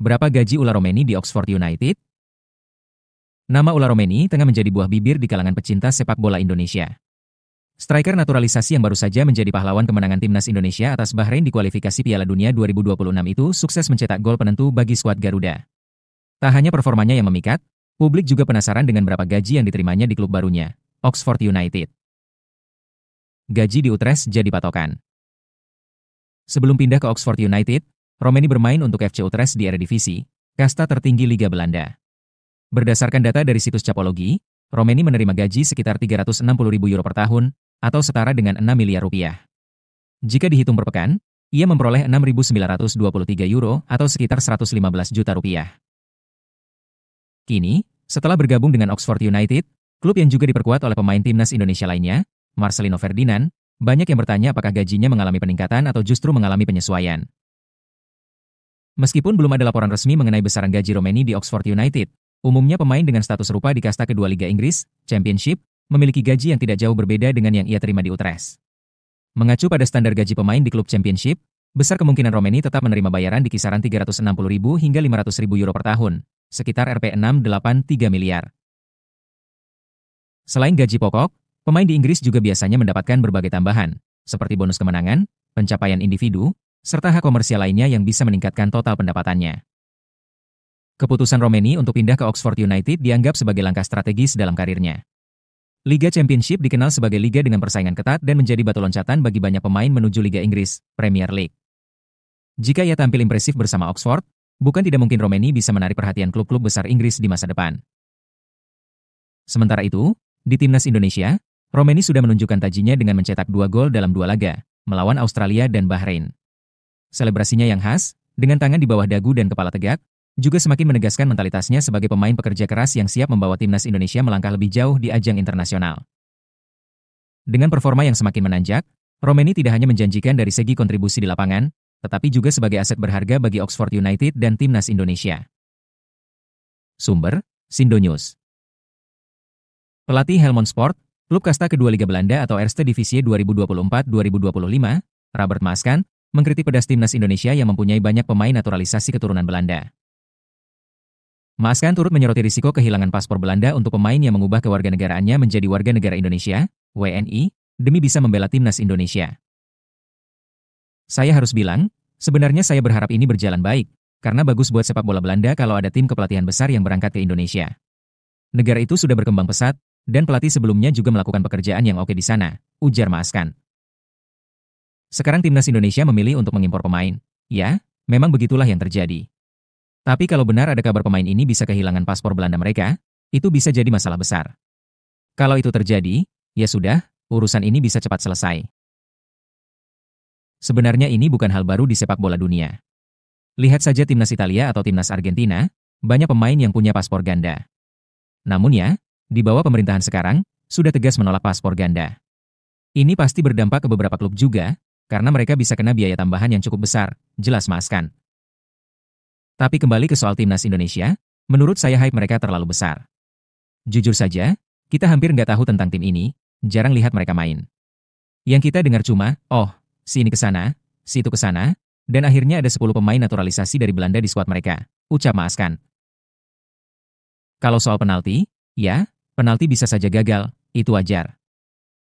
Berapa gaji Ula Romeni di Oxford United? Nama Ula Romeni tengah menjadi buah bibir di kalangan pecinta sepak bola Indonesia. Striker naturalisasi yang baru saja menjadi pahlawan kemenangan timnas Indonesia atas Bahrain di kualifikasi Piala Dunia 2026 itu sukses mencetak gol penentu bagi skuad Garuda. Tak hanya performanya yang memikat, publik juga penasaran dengan berapa gaji yang diterimanya di klub barunya, Oxford United. Gaji di Utrecht jadi patokan. Sebelum pindah ke Oxford United, Romeni bermain untuk FC Utrecht di Eredivisie, kasta tertinggi Liga Belanda. Berdasarkan data dari situs Capologi, Romeni menerima gaji sekitar 360.000 euro per tahun, atau setara dengan 6 miliar rupiah. Jika dihitung per pekan, ia memperoleh 6.923 euro atau sekitar 115 juta rupiah. Kini, setelah bergabung dengan Oxford United, klub yang juga diperkuat oleh pemain timnas Indonesia lainnya, Marcelino Ferdinand, banyak yang bertanya apakah gajinya mengalami peningkatan atau justru mengalami penyesuaian. Meskipun belum ada laporan resmi mengenai besaran gaji Romeni di Oxford United, umumnya pemain dengan status serupa di kasta kedua Liga Inggris, Championship, memiliki gaji yang tidak jauh berbeda dengan yang ia terima di Utrecht. Mengacu pada standar gaji pemain di klub Championship, besar kemungkinan Romeni tetap menerima bayaran di kisaran 360.000 hingga 500.000 euro per tahun, sekitar Rp683 miliar. Selain gaji pokok, pemain di Inggris juga biasanya mendapatkan berbagai tambahan, seperti bonus kemenangan, pencapaian individu, serta hak komersial lainnya yang bisa meningkatkan total pendapatannya. Keputusan Romeni untuk pindah ke Oxford United dianggap sebagai langkah strategis dalam karirnya. Liga Championship dikenal sebagai liga dengan persaingan ketat dan menjadi batu loncatan bagi banyak pemain menuju Liga Inggris, Premier League. Jika ia tampil impresif bersama Oxford, bukan tidak mungkin Romeni bisa menarik perhatian klub-klub besar Inggris di masa depan. Sementara itu, di timnas Indonesia, Romeni sudah menunjukkan tajinya dengan mencetak 2 gol dalam 2 laga, melawan Australia dan Bahrain. Selebrasinya yang khas, dengan tangan di bawah dagu dan kepala tegak, juga semakin menegaskan mentalitasnya sebagai pemain pekerja keras yang siap membawa timnas Indonesia melangkah lebih jauh di ajang internasional. Dengan performa yang semakin menanjak, Romeni tidak hanya menjanjikan dari segi kontribusi di lapangan, tetapi juga sebagai aset berharga bagi Oxford United dan timnas Indonesia. Sumber, Sindo News. Pelatih Helmond Sport, klub kasta kedua Liga Belanda atau Eerste Divisie 2024-2025, Robert Maaskan, mengkritik pedas timnas Indonesia yang mempunyai banyak pemain naturalisasi keturunan Belanda. Maaskan turut menyoroti risiko kehilangan paspor Belanda untuk pemain yang mengubah kewarganegaraannya menjadi warga negara Indonesia, WNI, demi bisa membela timnas Indonesia. Saya harus bilang, sebenarnya saya berharap ini berjalan baik, karena bagus buat sepak bola Belanda kalau ada tim kepelatihan besar yang berangkat ke Indonesia. Negara itu sudah berkembang pesat, dan pelatih sebelumnya juga melakukan pekerjaan yang oke di sana, ujar Maaskan. Sekarang timnas Indonesia memilih untuk mengimpor pemain. Ya, memang begitulah yang terjadi. Tapi kalau benar ada kabar pemain ini bisa kehilangan paspor Belanda mereka, itu bisa jadi masalah besar. Kalau itu terjadi, ya sudah, urusan ini bisa cepat selesai. Sebenarnya ini bukan hal baru di sepak bola dunia. Lihat saja timnas Italia atau timnas Argentina, banyak pemain yang punya paspor ganda. Namun ya, di bawah pemerintahan sekarang, sudah tegas menolak paspor ganda. Ini pasti berdampak ke beberapa klub juga, karena mereka bisa kena biaya tambahan yang cukup besar, jelas Maaskan. Tapi kembali ke soal timnas Indonesia, menurut saya hype mereka terlalu besar. Jujur saja, kita hampir nggak tahu tentang tim ini, jarang lihat mereka main. Yang kita dengar cuma, oh, si ini ke sana, si itu ke sana, dan akhirnya ada 10 pemain naturalisasi dari Belanda di skuad mereka, ucap Maaskan. Kalau soal penalti, ya, penalti bisa saja gagal, itu wajar.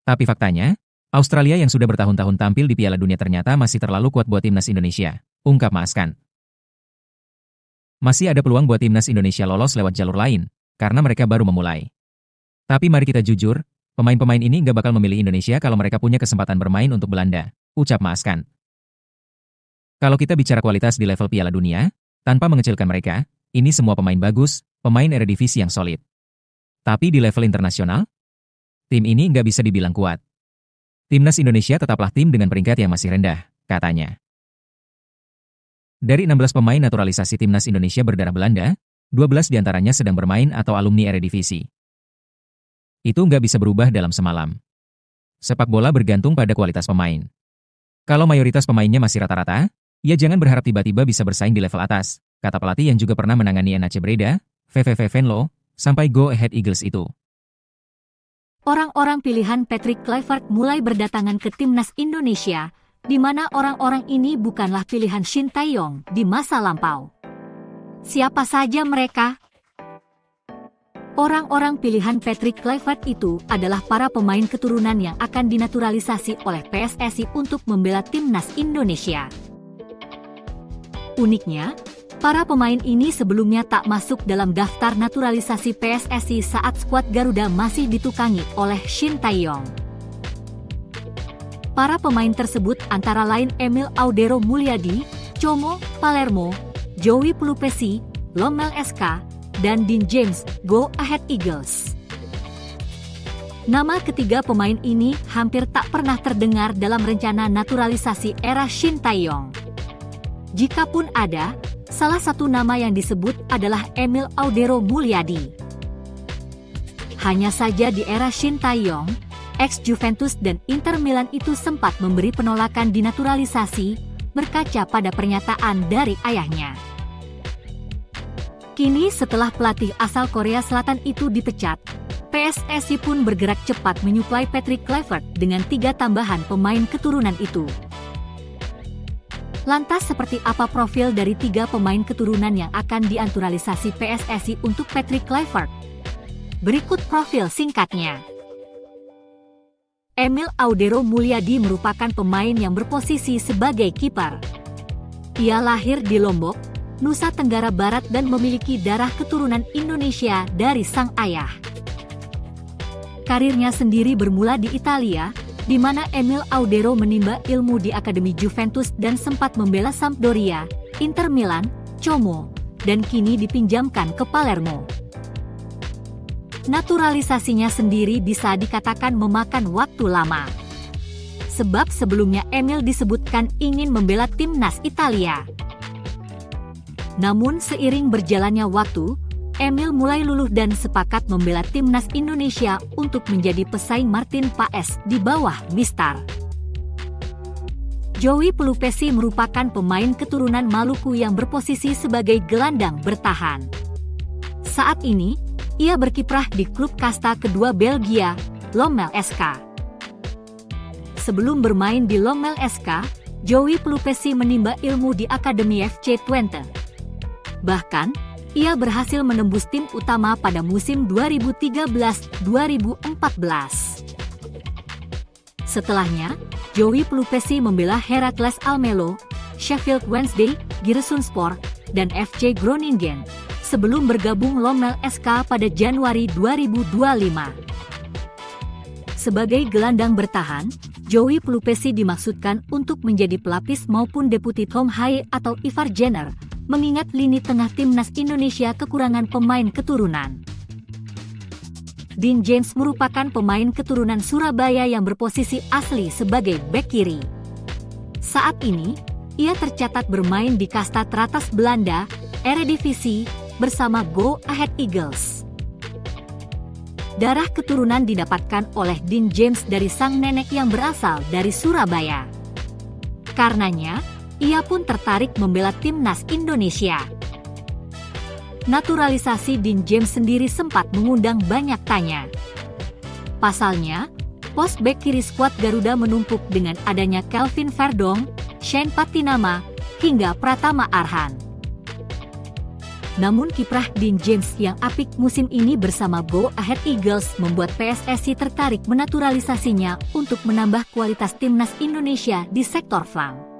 Tapi faktanya, Australia yang sudah bertahun-tahun tampil di Piala Dunia ternyata masih terlalu kuat buat timnas Indonesia, ungkap Maaskan. Masih ada peluang buat timnas Indonesia lolos lewat jalur lain, karena mereka baru memulai. Tapi mari kita jujur, pemain-pemain ini nggak bakal memilih Indonesia kalau mereka punya kesempatan bermain untuk Belanda, ucap Maaskan. Kalau kita bicara kualitas di level Piala Dunia, tanpa mengecilkan mereka, ini semua pemain bagus, pemain Eredivisie yang solid. Tapi di level internasional, tim ini nggak bisa dibilang kuat. Timnas Indonesia tetaplah tim dengan peringkat yang masih rendah, katanya. Dari 16 pemain naturalisasi timnas Indonesia berdarah Belanda, 12 diantaranya sedang bermain atau alumni Eredivisie. Itu nggak bisa berubah dalam semalam. Sepak bola bergantung pada kualitas pemain. Kalau mayoritas pemainnya masih rata-rata, ya jangan berharap tiba-tiba bisa bersaing di level atas, kata pelatih yang juga pernah menangani NAC Breda, VVV Venlo, sampai Go Ahead Eagles itu. Orang-orang pilihan Patrick Kluivert mulai berdatangan ke timnas Indonesia, di mana orang-orang ini bukanlah pilihan Shin Tae-yong di masa lampau. Siapa saja mereka? Orang-orang pilihan Patrick Kluivert itu adalah para pemain keturunan yang akan dinaturalisasi oleh PSSI untuk membela timnas Indonesia. Uniknya, para pemain ini sebelumnya tak masuk dalam daftar naturalisasi PSSI saat skuad Garuda masih ditukangi oleh Shin Tae-yong. Para pemain tersebut antara lain Emil Audero Mulyadi, Como, Palermo, Joey Pelupessy, Lomel SK, dan Dean James, Go Ahead Eagles. Nama ketiga pemain ini hampir tak pernah terdengar dalam rencana naturalisasi era Shin Tae-yong. Jikapun ada, salah satu nama yang disebut adalah Emil Audero Mulyadi. Hanya saja di era Shin Tae-yong, ex-Juventus dan Inter Milan itu sempat memberi penolakan dinaturalisasi, berkaca pada pernyataan dari ayahnya. Kini setelah pelatih asal Korea Selatan itu dipecat, PSSI pun bergerak cepat menyuplai Patrick Kluivert dengan 3 tambahan pemain keturunan itu. Lantas seperti apa profil dari 3 pemain keturunan yang akan dinaturalisasi PSSI untuk Patrick Kluivert? Berikut profil singkatnya. Emil Audero Mulyadi merupakan pemain yang berposisi sebagai kiper. Ia lahir di Lombok, Nusa Tenggara Barat dan memiliki darah keturunan Indonesia dari sang ayah. Karirnya sendiri bermula di Italia, di mana Emil Audero menimba ilmu di Akademi Juventus dan sempat membela Sampdoria, Inter Milan, Como, dan kini dipinjamkan ke Palermo. Naturalisasinya sendiri bisa dikatakan memakan waktu lama. Sebab sebelumnya Emil disebutkan ingin membela timnas Italia. Namun seiring berjalannya waktu, Emil mulai luluh dan sepakat membela timnas Indonesia untuk menjadi pesaing Martin Paes di bawah Mistar. Joey Pelupessy merupakan pemain keturunan Maluku yang berposisi sebagai gelandang bertahan. Saat ini, ia berkiprah di klub kasta kedua Belgia, Lomel SK. Sebelum bermain di Lomel SK, Joey Pelupessy menimba ilmu di Akademi FC Twente. Bahkan, ia berhasil menembus tim utama pada musim 2013-2014. Setelahnya, Joey Pelupessy membela Heracles Almelo, Sheffield Wednesday, Giresunspor, dan FC Groningen, sebelum bergabung Lomel SK pada Januari 2025. Sebagai gelandang bertahan, Joey Pelupessy dimaksudkan untuk menjadi pelapis maupun deputi Tom Haye atau Ivar Jenner, mengingat lini tengah timnas Indonesia kekurangan pemain keturunan. Dean James merupakan pemain keturunan Surabaya yang berposisi asli sebagai bek kiri. Saat ini, ia tercatat bermain di kasta teratas Belanda, Eredivisie, bersama Go Ahead Eagles. Darah keturunan didapatkan oleh Dean James dari sang nenek yang berasal dari Surabaya. Karenanya, ia pun tertarik membela timnas Indonesia. Naturalisasi Dean James sendiri sempat mengundang banyak tanya. Pasalnya, pos bek kiri skuad Garuda menumpuk dengan adanya Kelvin Verdong, Shane Patinama, hingga Pratama Arhan. Namun kiprah Dean James yang apik musim ini bersama Go Ahead Eagles membuat PSSI tertarik menaturalisasinya untuk menambah kualitas timnas Indonesia di sektor flank.